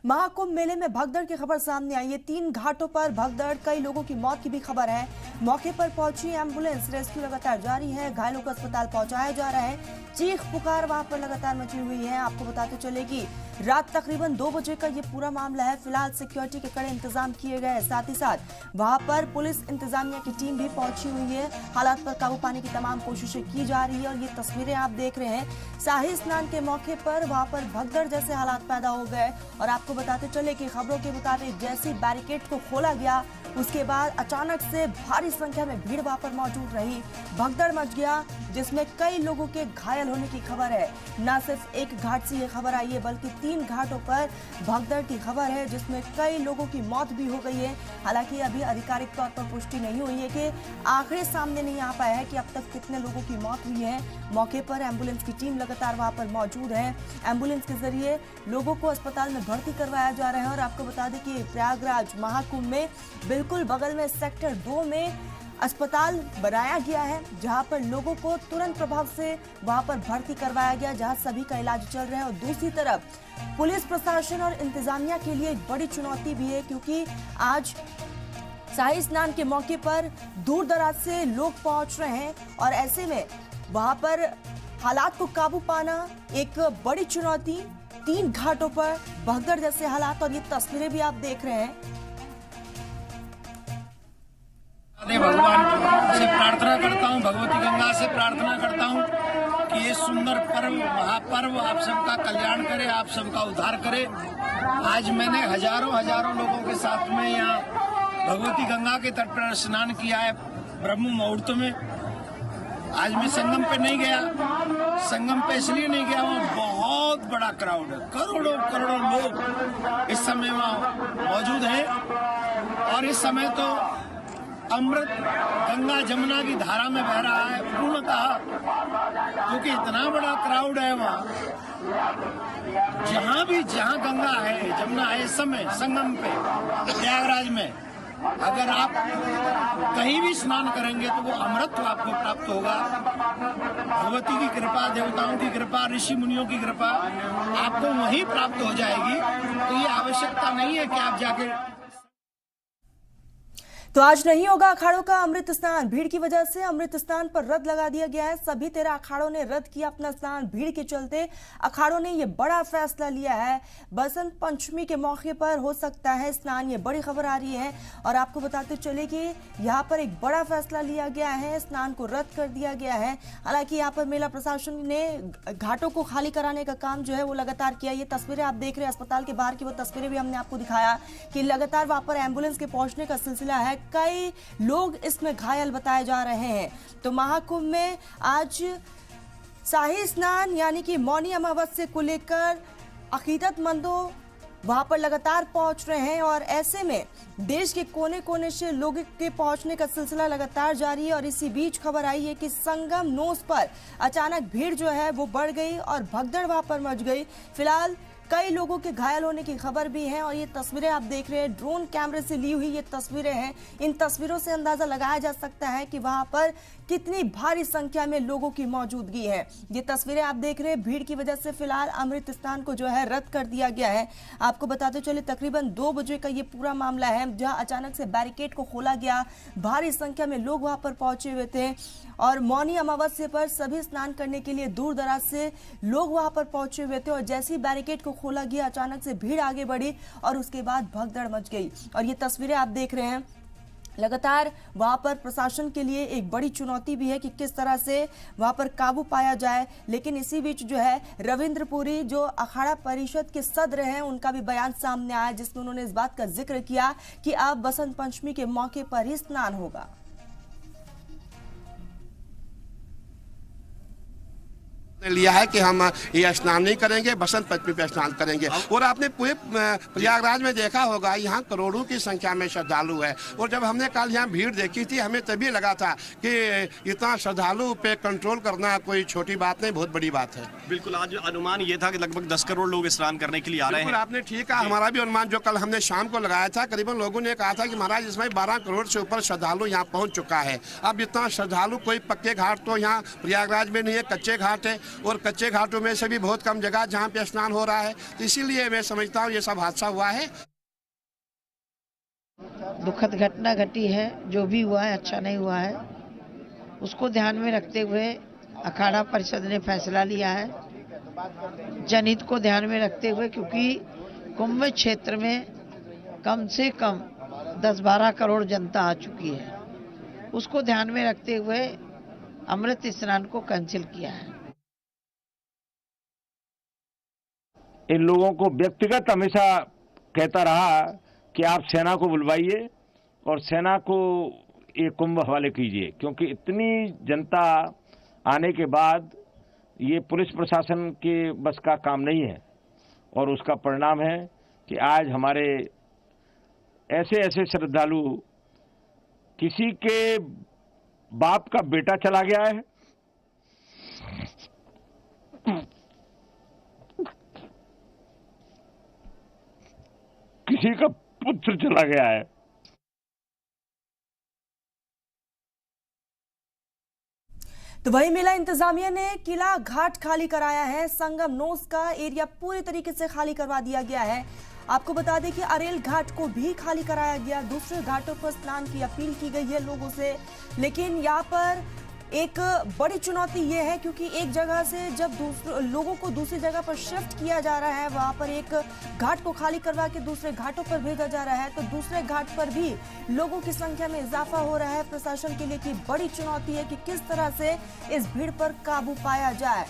महाकुंभ मेले में भगदड़ की खबर सामने आई है। 3 घाटों पर भगदड़, कई लोगों की मौत की भी खबर है। मौके पर पहुंची एम्बुलेंस, रेस्क्यू लगातार जारी है। घायलों को अस्पताल पहुंचाया जा रहा है। चीख पुकार वहां पर लगातार मची हुई है। आपको बताते चले कि रात तकरीबन 2 बजे का ये पूरा मामला है। फिलहाल सिक्योरिटी के कड़े इंतजाम किए गए हैं। साथ ही साथ वहां पर पुलिस इंतजामिया की टीम भी पहुंची हुई है। हालात पर काबू पाने की तमाम कोशिशें की जा रही है और ये तस्वीरें आप देख रहे हैं। शाही स्नान के मौके पर वहां पर भगदड़ जैसे हालात पैदा हो गए और आपको बताते चले कि खबरों के मुताबिक जैसे बैरिकेड को खोला गया उसके बाद अचानक से भारी संख्या में भीड़ वहां पर मौजूद रही। भगदड़ मच गया जिसमें कई लोगों के घायल होने की खबर है। न सिर्फ एक घाट से ये खबर आई है बल्कि 3 घाटों पर भगदड़ की खबर है जिसमें कई लोगों की मौत भी हो गई है। हालांकि अभी आधिकारिक तौर पर पुष्टि नहीं हुई है कि आंकड़े सामने नहीं आ पाया है कि अब तक कितने लोगों की मौत हुई है। मौके पर एम्बुलेंस की टीम लगातार वहां पर मौजूद है। एम्बुलेंस के जरिए लोगों को अस्पताल में भर्ती करवाया जा रहा है। और आपको बता दें कि प्रयागराज महाकुंभ में बिल्कुल बगल में सेक्टर 2 में अस्पताल बनाया गया है जहां पर लोगों को तुरंत प्रभाव से वहां पर भर्ती करवाया गया, जहां सभी का इलाज चल रहा है। और दूसरी तरफ पुलिस प्रशासन और इंतजामिया के लिए एक बड़ी चुनौती भी है क्योंकि आज शाही स्नान के मौके पर दूर दराज से लोग पहुंच रहे हैं और ऐसे में वहां पर हालात को काबू पाना एक बड़ी चुनौती। 3 घाटों पर भगदड़ जैसे हालात और ये तस्वीरें भी आप देख रहे हैं। भगवान से प्रार्थना करता हूँ, भगवती गंगा से प्रार्थना करता हूँ कि ये सुंदर पर्व, महापर्व आप सबका कल्याण करे, आप सबका उद्धार करे। आज मैंने हजारों लोगों के साथ में यहाँ भगवती गंगा के तट पर स्नान किया है ब्रह्म मुहूर्त में। आज मैं संगम पे नहीं गया, संगम पे इसलिए नहीं गया, वहाँ बहुत बड़ा क्राउड है, करोड़ों लोग इस समय वहाँ मौजूद हैं। और इस समय तो अमृत गंगा जमुना की धारा में बह रहा है पूर्णतः, क्योंकि इतना बड़ा क्राउड है वहाँ। जहाँ गंगा है, जमुना है, इस समय संगम पे प्रयागराज में अगर आप कहीं भी स्नान करेंगे तो वो अमृत तो आपको प्राप्त होगा। भगवती की कृपा, देवताओं की कृपा, ऋषि मुनियों की कृपा आपको वहीं प्राप्त हो जाएगी। तो ये आवश्यकता नहीं है कि आप जाके। तो आज नहीं होगा अखाड़ों का अमृत स्नान। भीड़ की वजह से अमृत स्नान पर रद्द लगा दिया गया है। सभी 13 अखाड़ों ने रद्द किया अपना स्नान। भीड़ के चलते अखाड़ों ने यह बड़ा फैसला लिया है। बसंत पंचमी के मौके पर हो सकता है स्नान, ये बड़ी खबर आ रही है। और आपको बताते चले कि यहाँ पर एक बड़ा फैसला लिया गया है, स्नान को रद्द कर दिया गया है। हालांकि यहाँ पर मेला प्रशासन ने घाटों को खाली कराने का काम जो है वो लगातार किया। ये तस्वीरें आप देख रहे हैं अस्पताल के बाहर की, वो तस्वीरें भी हमने आपको दिखाया कि लगातार वहां पर एम्बुलेंस के पहुंचने का सिलसिला है। कई लोग इसमें घायल बताए जा रहे हैं। तो महाकुंभ में आज शाही स्नान यानी कि मौनी अमावस्या को लेकर अकीदतमंदों वहां पर लगातार पहुंच रहे हैं और ऐसे में देश के कोने कोने से लोगों के पहुंचने का सिलसिला लगातार जारी है। और इसी बीच खबर आई है कि संगम नोस पर अचानक भीड़ जो है वो बढ़ गई और भगदड़ वहां पर मच गई। फिलहाल कई लोगों के घायल होने की खबर भी है और ये तस्वीरें आप देख रहे हैं ड्रोन कैमरे से ली हुई ये तस्वीरें हैं। इन तस्वीरों से अंदाजा लगाया जा सकता है कि वहां पर कितनी भारी संख्या में लोगों की मौजूदगी है। ये तस्वीरें आप देख रहे हैं। भीड़ की वजह से फिलहाल अमृत स्नान को जो है रद्द कर दिया गया है। आपको बताते चले तकरीबन 2 बजे का ये पूरा मामला है जहां अचानक से बैरिकेड को खोला गया। भारी संख्या में लोग वहां पर पहुंचे हुए थे और मौनी अमावस्या पर सभी स्नान करने के लिए दूर दराज से लोग वहां पर पहुंचे हुए थे। और जैसे ही बैरिकेड को खोला गया अचानक से भीड़ आगे बढ़ी और उसके बाद भगदड़ मच गई। और ये तस्वीरें आप देख रहे हैं। लगातार वहां पर प्रशासन के लिए एक बड़ी चुनौती भी है कि किस तरह से वहां पर काबू पाया जाए। लेकिन इसी बीच जो है रविंद्रपुरी जो अखाड़ा परिषद के सदर हैं उनका भी बयान सामने आया जिसमें उन्होंने इस बात का जिक्र किया कि अब बसंत पंचमी के मौके पर ही स्नान होगा। लिया है कि हम ये स्नान नहीं करेंगे, बसंत पंचमी पे स्नान करेंगे। और आपने पूरे प्रयागराज में देखा होगा यहाँ करोड़ों की संख्या में श्रद्धालु है। और जब हमने कल यहाँ भीड़ देखी थी हमें तभी लगा था कि इतना श्रद्धालु पे कंट्रोल करना कोई छोटी बात नहीं, बहुत बड़ी बात है। बिल्कुल, आज अनुमान ये था कि लगभग 10 करोड़ लोग स्नान करने के लिए आ रहे हैं। आपने ठीक कहा, हमारा भी अनुमान जो कल हमने शाम को लगाया था करीबन लोगों ने कहा था कि महाराज इसमें 12 करोड़ से ऊपर श्रद्धालु यहाँ पहुँच चुका है। अब इतना श्रद्धालु कोई पक्के घाट तो यहाँ प्रयागराज में नहीं है, कच्चे घाट है। और कच्चे घाटों में से भी बहुत कम जगह जहाँ पे स्नान हो रहा है, तो इसीलिए मैं समझता हूँ ये सब हादसा हुआ है। दुखद घटना घटी है, जो भी हुआ है अच्छा नहीं हुआ है। उसको ध्यान में रखते हुए अखाड़ा परिषद ने फैसला लिया है, जनहित को ध्यान में रखते हुए, क्योंकि कुंभ क्षेत्र में कम से कम 10-12 करोड़ जनता आ चुकी है। उसको ध्यान में रखते हुए अमृत स्नान को कैंसिल किया है। इन लोगों को व्यक्तिगत हमेशा कहता रहा कि आप सेना को बुलवाइए और सेना को ये कुंभ हवाले कीजिए, क्योंकि इतनी जनता आने के बाद ये पुलिस प्रशासन के बस का काम नहीं है। और उसका परिणाम है कि आज हमारे ऐसे ऐसे श्रद्धालु, किसी के बाप का बेटा चला गया है, किसी का पुत्र चला गया है। तो वही मेला इंतजामिया ने किला घाट खाली कराया है। संगम नोस का एरिया पूरी तरीके से खाली करवा दिया गया है। आपको बता दें कि अरेल घाट को भी खाली कराया गया। दूसरे घाटों पर स्नान की अपील की गई है लोगों से, लेकिन यहाँ पर एक बड़ी चुनौती ये है क्योंकि एक जगह से जब दूसरे लोगों को दूसरी जगह पर शिफ्ट किया जा रहा है, वहां पर एक घाट को खाली करवा के दूसरे घाटों पर भेजा जा रहा है, तो दूसरे घाट पर भी लोगों की संख्या में इजाफा हो रहा है। प्रशासन के लिए की बड़ी चुनौती है कि किस तरह से इस भीड़ पर काबू पाया जाए।